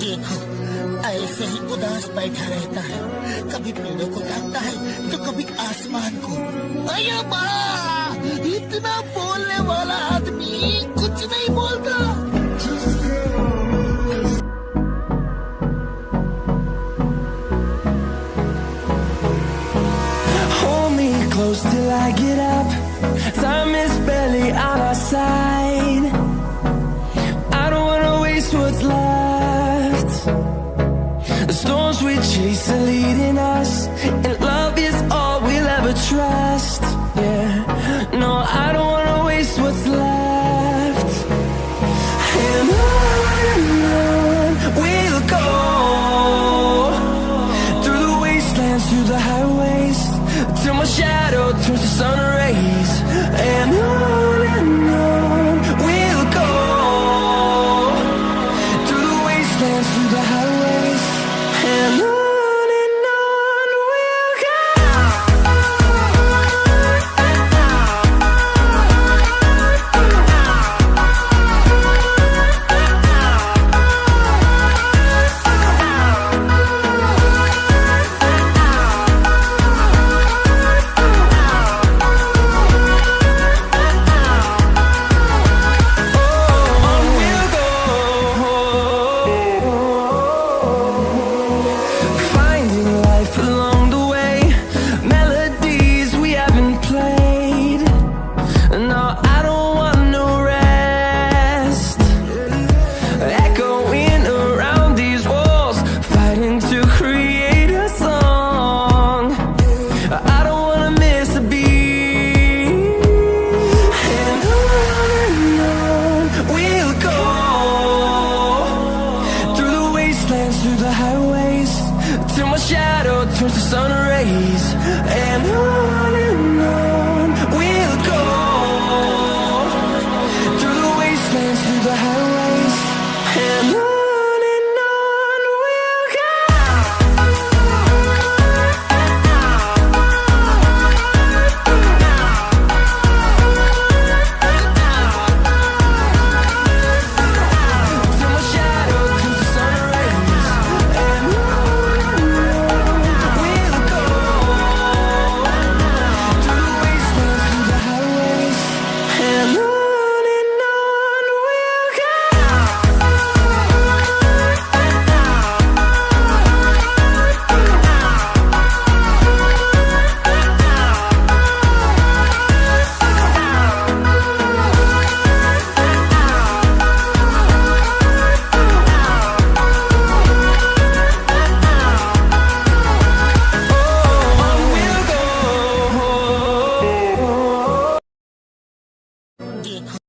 देखो, ऐसे ही उदास बैठा रहता है, कभी पेड़ों को ताकता है तो कभी आसमान को। अरे बड़ा, इतना बोलने वाला आदमी कुछ नहीं बोलता। Hold me close till I get up. Time is barely on our side. I don't wanna waste what's left. The storms we chase are leading us, and love is all we'll ever trust. Yeah, no, I don't wanna waste what's left. And on we'll go, through the wastelands, through the highways, till my shadow turns to sun rays. And on we'll go, through the wastelands, through the highways, and on we'll go. Finding life along the way, melodies we haven't played. No, I don't want no rest. Echoing around these walls, fighting to create a song. I don't wanna miss a beat. And on we'll go, through the wastelands, through the highways, till my shadow turns to sun rays. And on we'll go, through the wastelands, through the highways, and on we'll go. Till my shadow turns to sun rays. And on we'll go, through the wastelands, through the highways, and on we'll go. देखो,